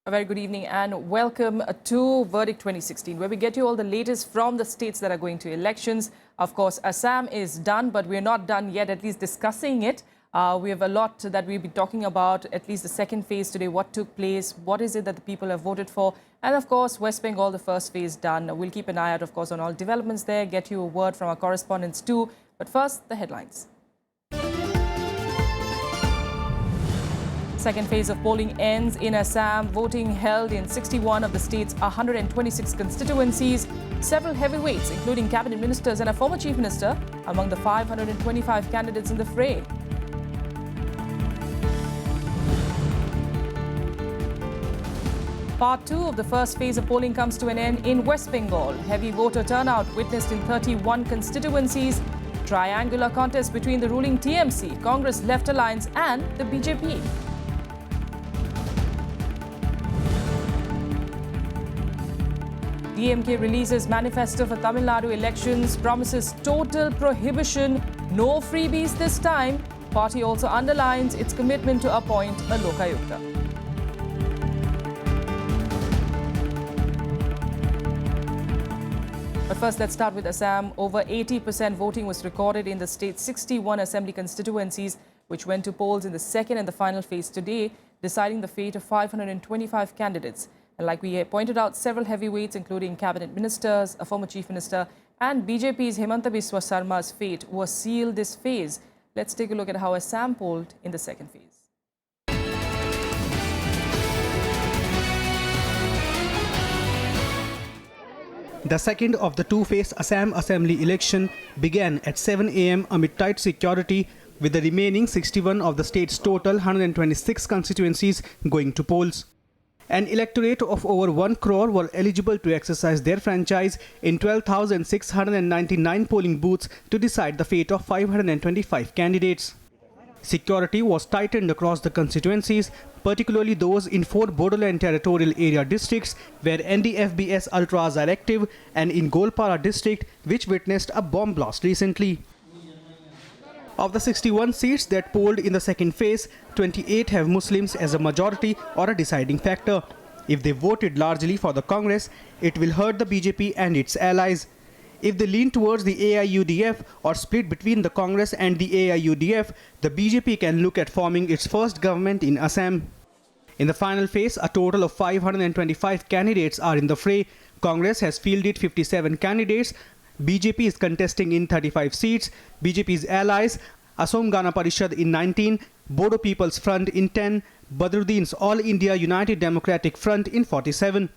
A very good evening and welcome to Verdict 2016, where we get you all the latest from the states that are going to elections. Of course, Assam is done, but we're not done yet, at least discussing it. We have a lot that we'll be talking about, at least the second phase today, what took place, what is it that the people have voted for, and of course, West Bengal, the first phase done. We'll keep an eye out, of course, on all developments there, get you a word from our correspondents too. But first, the headlines. Second phase of polling ends in Assam. Voting held in 61 of the state's 126 constituencies. Several heavyweights, including cabinet ministers and a former chief minister, among the 525 candidates in the fray. Part 2 of the first phase of polling comes to an end in West Bengal. Heavy voter turnout witnessed in 31 constituencies. Triangular contest between the ruling TMC, Congress Left Alliance and the BJP. DMK releases manifesto for Tamil Nadu elections, promises total prohibition, no freebies this time. Party also underlines its commitment to appoint a Lokayukta. But first, let's start with Assam. Over 80% voting was recorded in the state's 61 assembly constituencies, which went to polls in the second and the final phase today, deciding the fate of 525 candidates. And like we pointed out, several heavyweights, including cabinet ministers, a former chief minister, and BJP's Himanta Biswa Sarma's fate was sealed this phase. Let's take a look at how Assam polled in the second phase. The second of the two-phase Assam Assembly election began at 7 a.m. amid tight security, with the remaining 61 of the state's total 126 constituencies going to polls. An electorate of over 1 crore were eligible to exercise their franchise in 12,699 polling booths to decide the fate of 525 candidates. Security was tightened across the constituencies, particularly those in 4 Bodoland territorial area districts where NDFBS ultras are active, and in Golpara district, which witnessed a bomb blast recently. Of the 61 seats that polled in the second phase, 28 have Muslims as a majority or a deciding factor. If they voted largely for the Congress, it will hurt the BJP and its allies. If they lean towards the AIUDF or split between the Congress and the AIUDF, the BJP can look at forming its first government in Assam. In the final phase, a total of 525 candidates are in the fray. Congress has fielded 57 candidates. BJP is contesting in 35 seats. BJP's allies, Assam Gana Parishad in 19, Bodo People's Front in 10, Badruddin's All India United Democratic Front in 47.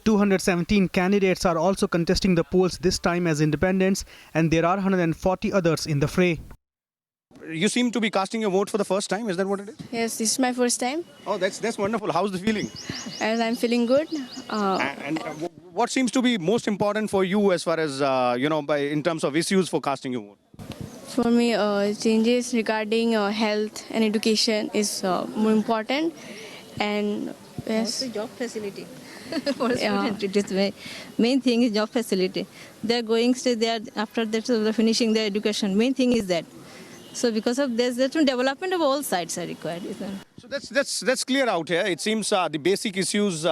217 candidates are also contesting the polls this time as independents, and there are 140 others in the fray. You seem to be casting your vote for the first time, is that what it is? Yes, this is my first time, Oh, that's wonderful. How's the feeling? and I'm feeling good. What seems to be most important for you as far as, in terms of issues for casting your vote? For me, changes regarding health and education is more important, and yes, Also job facility for a Yeah. student. It is main thing is job facility. They're going to there after that they're finishing their education. Main thing is that. So because of this, the development of all sides are required. Isn't it? So that's clear out here. It seems the basic issues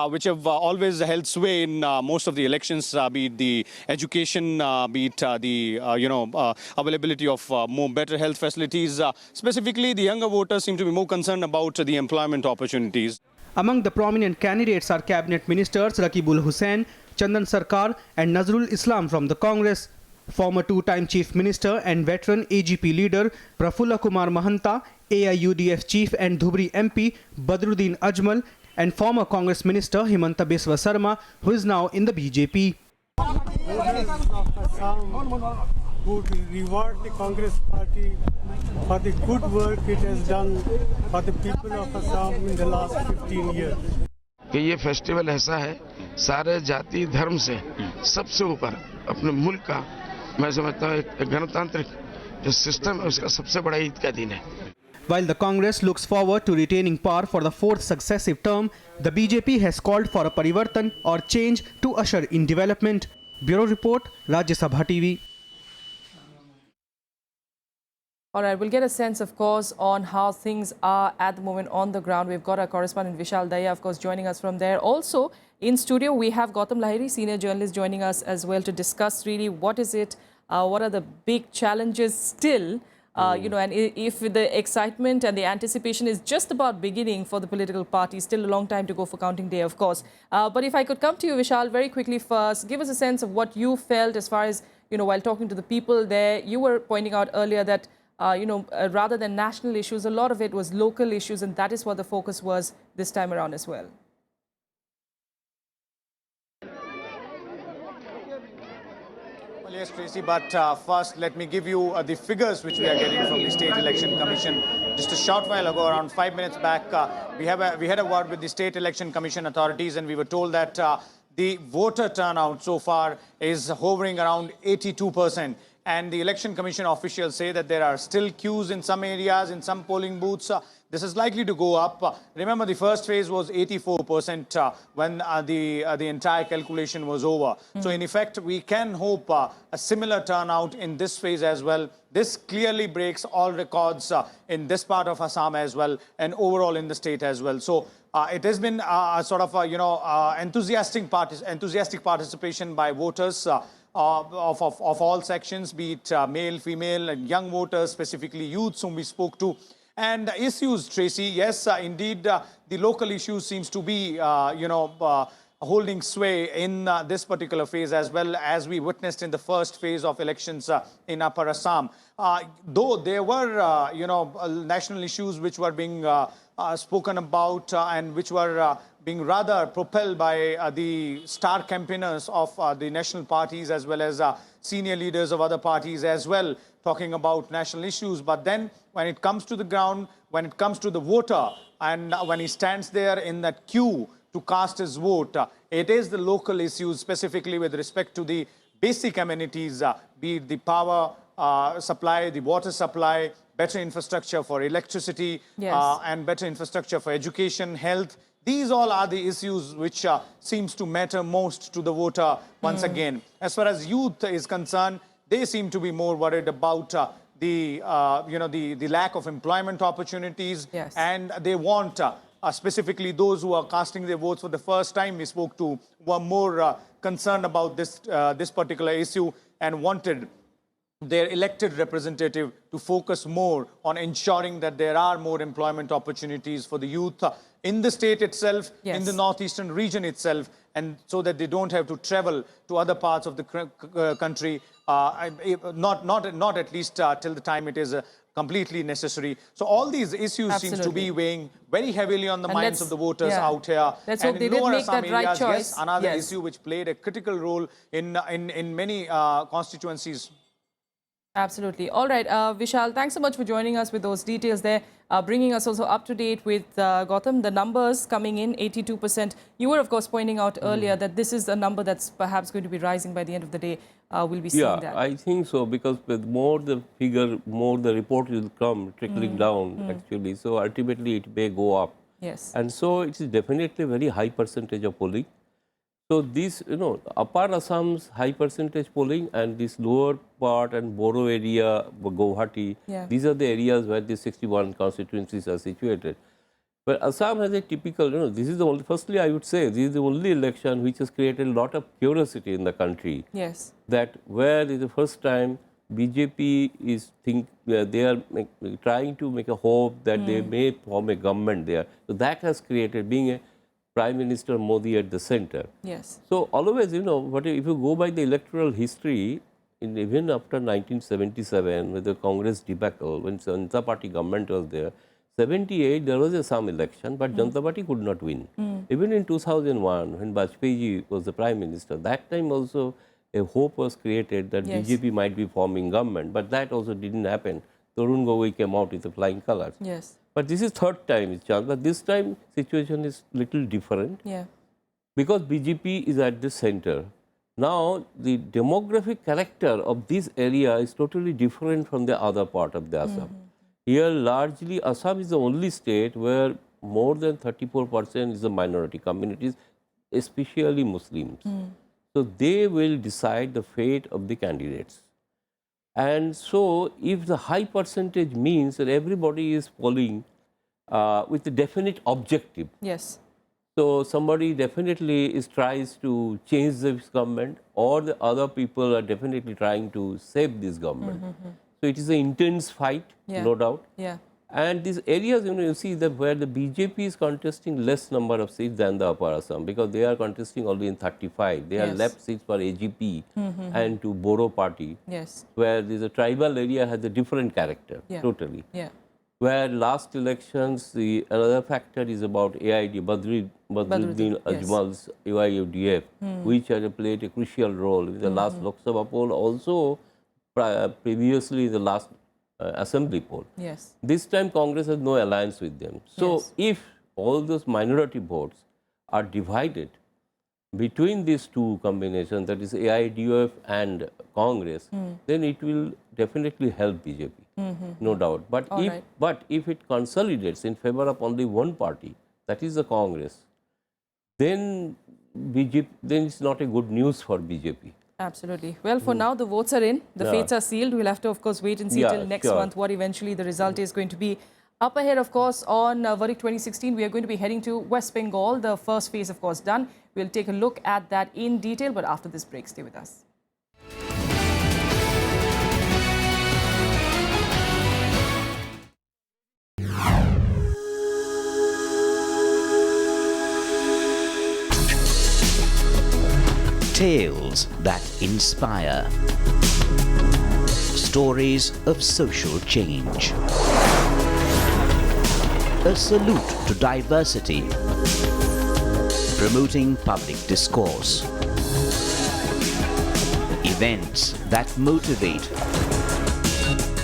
which have always held sway in most of the elections, be it the education, be it the availability of more better health facilities. Specifically, the younger voters seem to be more concerned about the employment opportunities. Among the prominent candidates are cabinet ministers Rakibul Hussain, Chandan Sarkar, and Nazrul Islam from the Congress. Former two-time chief minister and veteran AGP leader Prafulla Kumar Mahanta, AIUDF chief and Dhubri MP Badruddin Ajmal, and former Congress minister Himanta Biswa Sarma, who is now in the BJP. Would reward the Congress party for the good work it has done for the people of Assam in the last 15 years. कि ये festival ऐसा है सारे जाति धर्म से सबसे ऊपर अपने मुल्क का मैं समझता हूँ एक गणतांत्रिक जो सिस्टम है उसका सबसे बड़ा ईद का दिन है. While the Congress looks forward to retaining power for the 4th successive term, the BJP has called for a parivartan or change to usher in development. Bureau Report, Rajya Sabha TV. All right, we'll get a sense, of course, on how things are at the moment on the ground. We've got our correspondent Vishal Daya, of course, joining us from there. Also, in studio, we have Gautam Lahiri, senior journalist, joining us as well to discuss really what is it, what are the big challenges still, you know, and if the excitement and the anticipation is just about beginning for the political party, still a long time to go for counting day, of course. But if I could come to you, Vishal, very quickly first, give us a sense of what you felt as far as, you know, while talking to the people there. You were pointing out earlier that rather than national issues, a lot of it was local issues, and that is what the focus was this time around as well. Well, yes, Tracy, but first let me give you the figures which we are getting from the State Election Commission. Just a short while ago, around 5 minutes back, we had a word with the State Election Commission authorities, and we were told that the voter turnout so far is hovering around 82%. And the Election Commission officials say that there are still queues in some areas, in some polling booths. This is likely to go up. Remember, the first phase was 84% when the entire calculation was over. So, in effect, we can hope a similar turnout in this phase as well. This clearly breaks all records in this part of Assam as well, and overall in the state as well. So, it has been a sort of enthusiastic participation by voters. Of all sections, be it male, female, and young voters, specifically youths whom we spoke to. And the issues, Tracy, yes, indeed, the local issues seems to be, holding sway in this particular phase, as well as we witnessed in the first phase of elections in Upper Assam. Though there were, national issues which were being spoken about and which were being rather propelled by the star campaigners of the national parties, as well as senior leaders of other parties as well, talking about national issues. But then when it comes to the ground, when it comes to the voter, and when he stands there in that queue to cast his vote, it is the local issues, specifically with respect to the basic amenities, be it the power supply, the water supply, better infrastructure for electricity, yes, and better infrastructure for education, health. These all are the issues which seems to matter most to the voter once again. As far as youth is concerned, they seem to be more worried about the lack of employment opportunities, yes, and they want specifically those who are casting their votes for the first time we spoke to were more concerned about this particular issue and wanted their elected representative to focus more on ensuring that there are more employment opportunities for the youth in the state itself, yes, in the northeastern region itself, and so that they don't have to travel to other parts of the country, not at least till the time it is completely necessary. So all these issues seems to be weighing very heavily on the minds of the voters out here. Let's hope they did make that right choice. Yes, another issue which played a critical role in many constituencies. Absolutely. All right, Vishal, thanks so much for joining us with those details there, bringing us also up to date with Gautam. The numbers coming in, 82%. You were, of course, pointing out earlier that this is a number that's perhaps going to be rising by the end of the day. We'll be seeing that. Yeah, I think so, because with more the figure, more the report will come trickling down, actually. So ultimately, it may go up. Yes. And so it is definitely a very high percentage of polling. So this, Upper Assam's high percentage polling and this lower part and Boro area, Guwahati, these are the areas where the 61 constituencies are situated. But Assam has a typical, this is the only, firstly I would say, this is the only election which has created a lot of curiosity in the country. Yes. That where is the first time BJP is they are trying to make a hope that they may form a government there. So that has created, being a Prime Minister Modi at the center. Yes. So always, but if you go by the electoral history, even after 1977, with the Congress debacle, when Janata Party government was there, 78 there was a Assam election, but Janata Party could not win. Even in 2001, when Vajpayee was the Prime Minister, that time also a hope was created that BJP might be forming government, but that also didn't happen. Tarun Gogoi came out with the flying colors. Yes. But this is third time it's chance. But this time situation is little different. Yeah. Because BJP is at the center. Now the demographic character of this area is totally different from the other part of the Assam. Here largely Assam is the only state where more than 34% is the minority communities, especially Muslims. So they will decide the fate of the candidates. And so, if the high percentage means that everybody is polling with a definite objective, Yes. so somebody definitely tries to change this government, or the other people are definitely trying to save this government. So it is an intense fight, Yeah. no doubt. Yeah. And these areas, you see that where the BJP is contesting less number of seats than the Upper Assam, because they are contesting only in 35. They are Yes. left seats for AGP and to Boro party, Yes. where this a tribal area has a different character, Yeah. totally. Yeah. Where last elections, another factor is about AID, Badruddin Badruddin, yes. Ajmal's AIUDF, which has played a crucial role in the last Lok Sabha poll, also previously the last assembly poll. Yes. This time Congress has no alliance with them. So Yes. if all those minority votes are divided between these two combinations, that is AIDF and Congress, then it will definitely help BJP, no doubt. But All if right. if it consolidates in favor of only one party, that is the Congress, then it's not a good news for BJP. Absolutely. Well, for now, the votes are in. The Yeah. fates are sealed. We'll have to, of course, wait and see Yeah, till next sure. month what eventually the result is going to be. Up ahead, of course, on Verdict 2016, we are going to be heading to West Bengal. The first phase, of course, done. We'll take a look at that in detail, but after this break, stay with us. Tales that inspire. Stories of social change. A salute to diversity. Promoting public discourse. Events that motivate.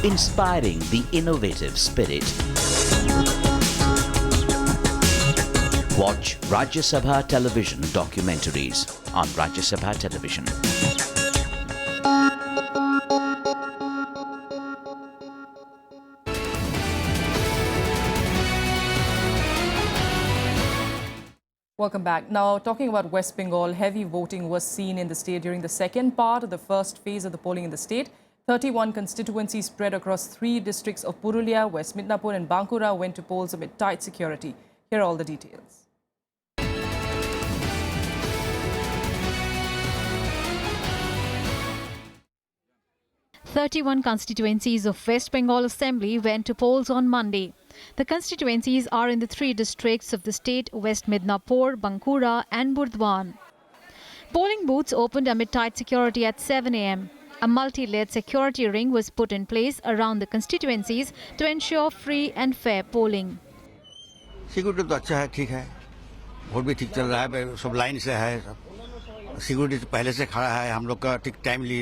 Inspiring the innovative spirit. Watch Rajya Sabha television documentaries on Rajya Sabha television. Welcome back. Now, talking about West Bengal, heavy voting was seen in the state during the second part of the first phase of the polling in the state. 31 constituencies spread across 3 districts of Purulia, West Midnapur and Bankura went to polls amid tight security. Here are all the details. 31 constituencies of West Bengal Assembly went to polls on Monday. The constituencies are in the 3 districts of the state: West Midnapur, Bankura and Burdwan. Polling booths opened amid tight security at 7 a.m. A multi-layered security ring was put in place around the constituencies to ensure free and fair polling. Security तो अच्छा है, ठीक है, vote भी ठीक चल रहा है, सब लाइन से है, सब सिक्योरिटी पहले से खड़ा है, हम लोग का ठीक टाइमली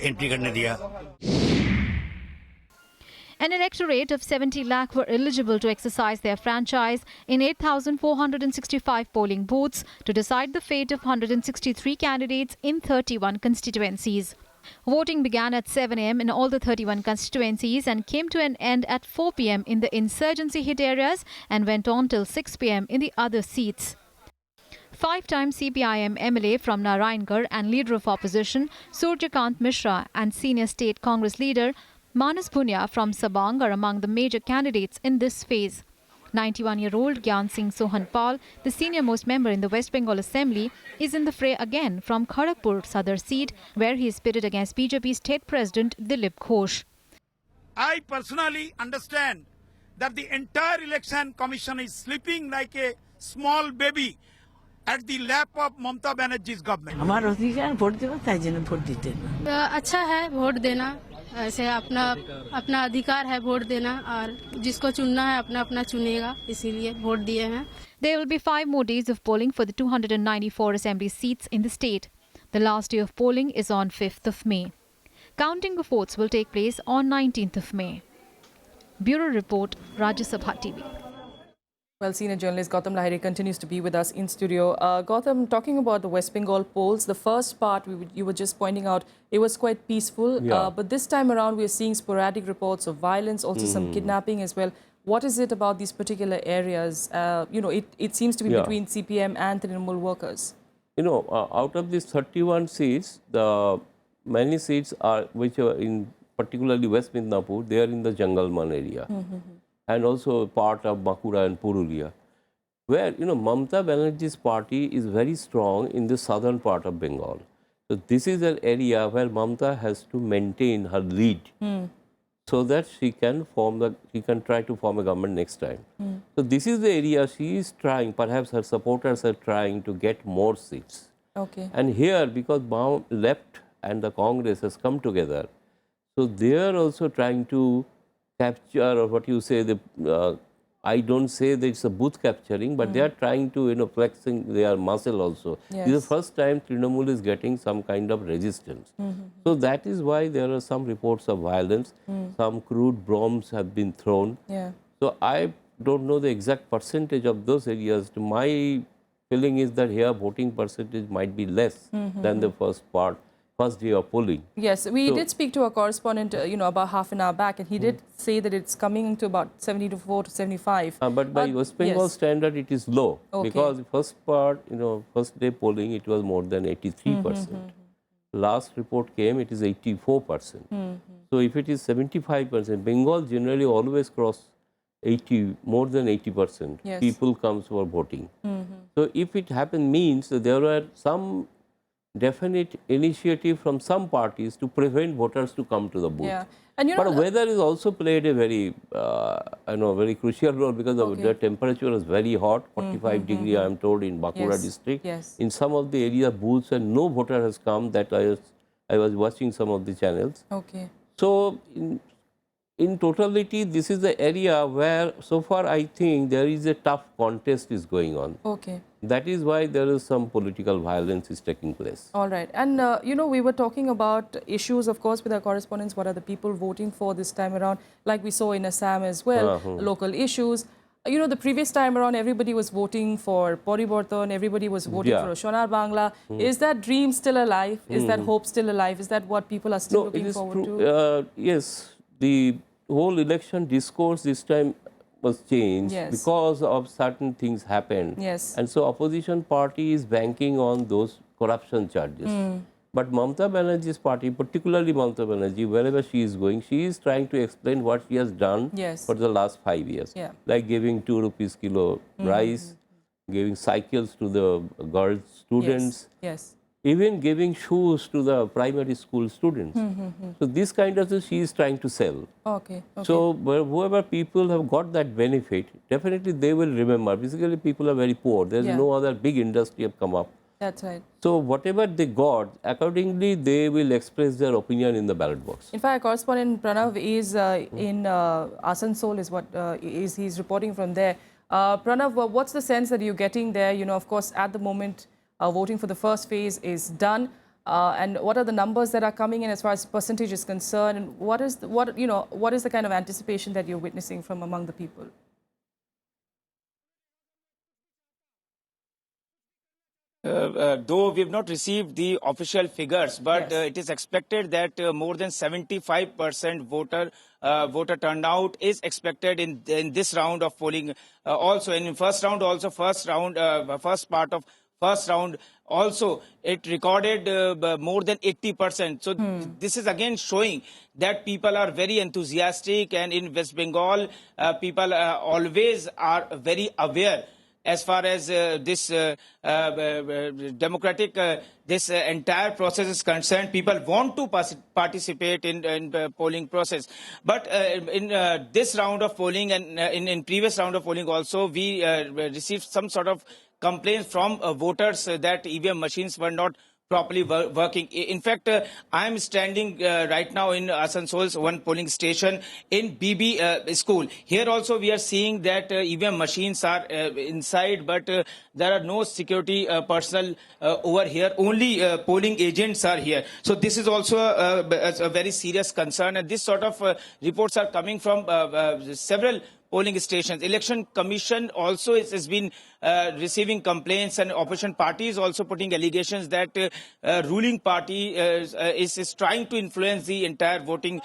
एंट्री करने दिया. An electorate of 70 lakh were eligible to exercise their franchise in 8,465 polling booths to decide the fate of 163 candidates in 31 constituencies. Voting began at 7 a.m. in all the 31 constituencies and came to an end at 4 p.m. in the insurgency-hit areas and went on till 6 p.m. in the other seats. 5-time CPIM MLA from Narayangarh and leader of opposition Surjakant Mishra and senior state Congress leader Manas Bhunia from Sabang are among the major candidates in this phase. 91-year-old Gyan Singh Sohanpal, the senior-most member in the West Bengal Assembly, is in the fray again from Kharagpur, Sadar seat, where he is pitted against BJP State President Dilip Ghosh. I personally understand that the entire election commission is sleeping like a small baby at the lap of Mamata Banerjee's government. हमारा अधिकार vote देना ताई जन vote देते ना. अच्छा है vote देना, ऐसे अपना अधिकार है वोट देना और जिसको चुनना है अपना अपना चुनेगा, इसीलिए वोट दिए हैं. There will be 5 more days of polling for the 294 assembly seats in the state. The last day of polling is on 5th of May. Counting of votes will take place on 19th of May. Bureau Report, Rajya Sabha TV. Well, senior journalist Gautam Lahiri continues to be with us in studio. Gautam, talking about the West Bengal polls, the first part you were just pointing out, it was quite peaceful. Yeah. But this time around, we are seeing sporadic reports of violence, also some kidnapping as well. What is it about these particular areas? It seems to be between CPM and Trinamool workers. Out of these 31 seats, the many seats are which are in particularly West Midnapur, they are in the Jangalman area, and also part of Bankura and Purulia, where Mamata Banerjee's party is very strong in the southern part of Bengal. So this is an area where Mamata has to maintain her lead, so that she can try to form a government next time. So this is the area she is trying. Perhaps her supporters are trying to get more seats. Okay. And here, because left and the Congress has come together, so they are also trying to capture, or what you say, I don't say that it's a booth capturing, but they are trying to, flexing their muscle also. Yes. This is the first time Trinamool is getting some kind of resistance. So that is why there are some reports of violence. Some crude bombs have been thrown. Yeah. So I don't know the exact percentage of those areas. My feeling is that here voting percentage might be less than the first day of polling. Yes, we did speak to a correspondent, about half an hour back, and he did say that it's coming to about 74 to 75. But by West Bengal standard, it is low, because the first day polling, it was more than 83%. Last report came, it is 84%. So if it is 75%, Bengal generally always cross 80, more than 80%. Yes. People comes for voting. So if it happened, means that there were some definite initiative from some parties to prevent voters to come to the booth. Yeah. And but weather is also played a very, very crucial role, because the temperature was very hot, 45 degree, I am told, in Bankura district. Yes. In some of the area booths, and no voter has come. That I was watching some of the channels. Okay. So in totality, this is the area where so far I think there is a tough contest is going on. Okay. That is why there is some political violence is taking place. All right. And, we were talking about issues, of course, with our correspondents. What are the people voting for this time around? Like we saw in Assam as well, local issues. The previous time around, everybody was voting for Paribartan, everybody was voting for Sonar Bangla. Is that dream still alive? Is that hope still alive? Is that what people are still looking forward to? Yes. The whole election discourse this time was changed because of certain things happened. Yes. And so opposition party is banking on those corruption charges. But Mamata Banerjee's party, particularly Mamata Banerjee, wherever she is going, she is trying to explain what she has done for the last 5 years. Yeah. Like giving 2 rupees kilo rice, giving cycles to the girls students. Yes. Even giving shoes to the primary school students. So this kind of thing she is trying to sell. Okay. So whoever people have got that benefit, definitely they will remember. Basically, people are very poor. There is no other big industry have come up. That's right. So whatever they got, accordingly they will express their opinion in the ballot box. In fact, correspondent Pranav is in Asansol, is what he's reporting from there. Pranav, what's the sense that you're getting there? Of course, at the moment, voting for the first phase is done. And what are the numbers that are coming in as far as percentage is concerned? And what is the kind of anticipation that you're witnessing from among the people? Though we have not received the official figures, but it is expected that more than 75% voter turnout is expected in this round of polling. Also, in first round, also it recorded more than 80%. So this is again showing that people are very enthusiastic, and in West Bengal, people always are very aware as far as this democratic, this entire process is concerned. People want to participate in the polling process. But in this round of polling, and in previous round of polling also, we received some sort of complaints from voters that EVM machines were not properly working. In fact, I am standing right now in Asansol's one polling station in BB school. Here also we are seeing that EVM machines are inside, but there are no security personnel over here. Only polling agents are here. So this is also a very serious concern, and this sort of reports are coming from several polling stations. Election Commission also has been receiving complaints, and opposition party is also putting allegations that ruling party is trying to influence the entire voting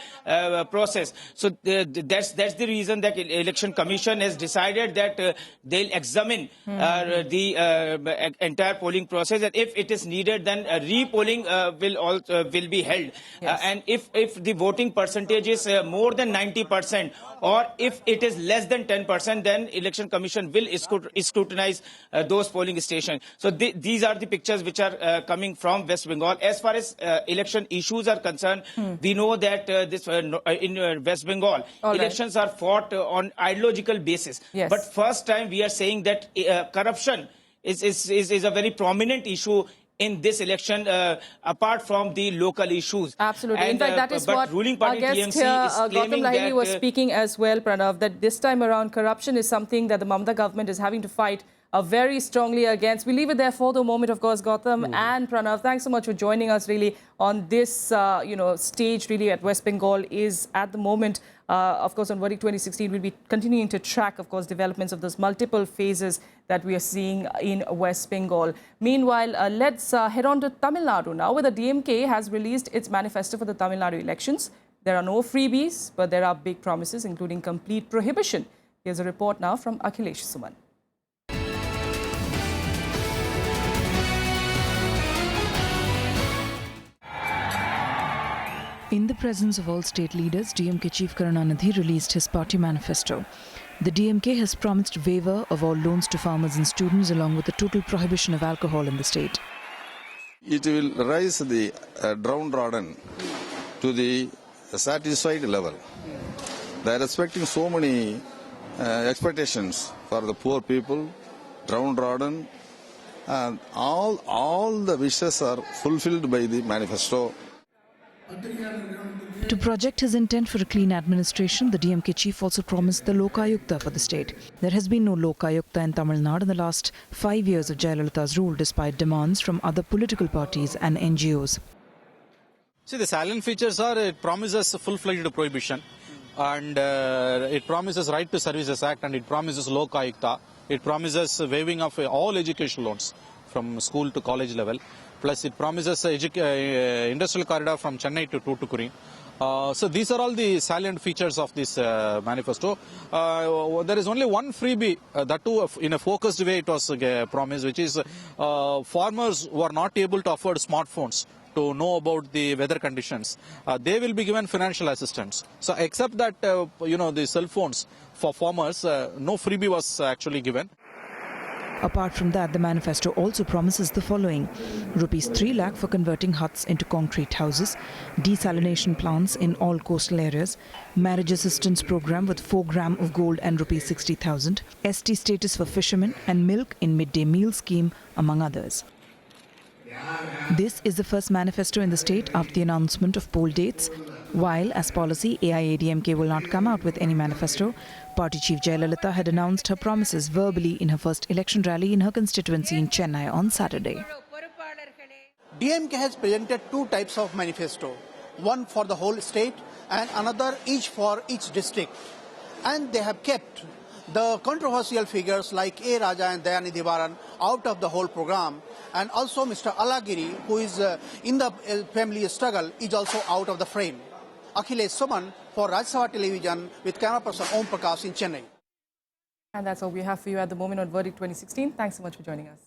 process. So that's the reason that Election Commission has decided that they'll examine the entire polling process, and if it is needed, then re-polling will be held. And if the voting percentage is more than 90%, or if it is less than 10%, then Election Commission will scrutinize those polling stations. So these are the pictures which are coming from West Bengal. As far as election issues are concerned, we know that in West Bengal, elections are fought on ideological basis. But first time we are saying that corruption is a very prominent issue in this election, apart from the local issues. Absolutely. And, in fact, that is what ruling party our guest TMC here, is claiming Gautam Lahiri, was that, speaking as well, Pranav, that this time around corruption is something that the Mamata government is having to fight very strongly against. We leave it there for the moment, of course, Gautam and Pranav. Thanks so much for joining us really on this stage really at West Bengal is at the moment. Of course, on Verdict 2016, we'll be continuing to track, of course, developments of those multiple phases that we are seeing in West Bengal. Meanwhile, let's head on to Tamil Nadu now, where the DMK has released its manifesto for the Tamil Nadu elections. There are no freebies, but there are big promises, including complete prohibition. Here's a report now from Akhilesh Suman. In the presence of all state leaders, DMK Chief Karunanidhi released his party manifesto. The DMK has promised waiver of all loans to farmers and students, along with a total prohibition of alcohol in the state. It will raise the downtrodden to the satisfied level. They are expecting so many expectations for the poor people, downtrodden, and all the wishes are fulfilled by the manifesto. To project his intent for a clean administration, the DMK chief also promised the Lokayukta for the state. There has been no Lokayukta in Tamil Nadu in the last 5 years of Jayalalitha's rule, despite demands from other political parties and NGOs. See, the salient features are it promises full-fledged prohibition, and it promises Right to Services Act, and it promises Lokayukta. It promises waiving of all education loans from school to college level. Plus, it promises industrial corridor from Chennai to Tuticorin. So these are all the salient features of this manifesto. There is only one freebie, that too in a focused way it was promised, which is farmers who are not able to afford smartphones to know about the weather conditions. They will be given financial assistance. So except that, the cell phones for farmers, no freebie was actually given. Apart from that, the manifesto also promises the following: Rs 3 lakh for converting huts into concrete houses, desalination plants in all coastal areas, marriage assistance program with 4 gram of gold and Rs 60,000, ST status for fishermen, and milk in midday meal scheme, among others. This is the first manifesto in the state after the announcement of poll dates. While, as policy, AIADMK will not come out with any manifesto, Party Chief Jayalalitha had announced her promises verbally in her first election rally in her constituency in Chennai on Saturday. DMK has presented 2 types of manifesto, one for the whole state and another each for each district. And they have kept the controversial figures like A. Raja and Dayanidhi Varan out of the whole program, and also Mr. Alagiri, who is in the family struggle, is also out of the frame. Akhilesh Suman for Rajya Sabha Television with camera person Om Prakash in Chennai. And that's all we have for you at the moment on Verdict 2016. Thanks so much for joining us.